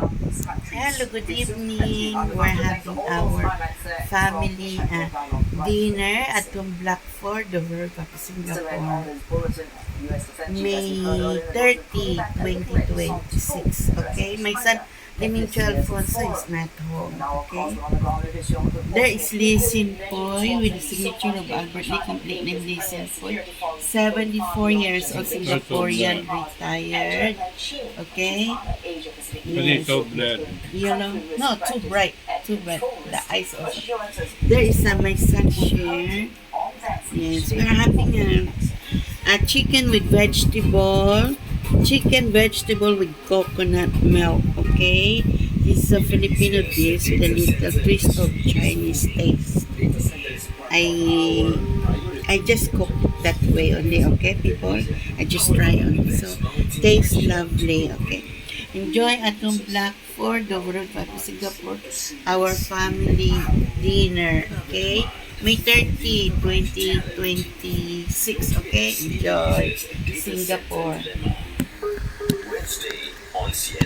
Hello, good evening. We're having our family dinner at yung Blackford, the World of Singapore, May 30, 2026. Okay, my son, Dimitri Alfonso is not home. Okay, there is Lee Sin Poy with the signature of Albert Lee, complete name Lee Sin Poy, 74 years old, Singaporean, retired. Okay. Yes. So blood. Yellow. No, too bright. Too bright. The eyes also. There is my son share. Yes, we're having a chicken with vegetable. Chicken vegetable with coconut milk. Okay. This is a Filipino dish with a little twist of Chinese taste. I just cook that way only, okay, people? I just try only. So, tastes lovely, okay? Enjoy atong Blackford, the World of Singapore, our family dinner, okay? May 30, 2026, okay? Enjoy Singapore. Wednesday on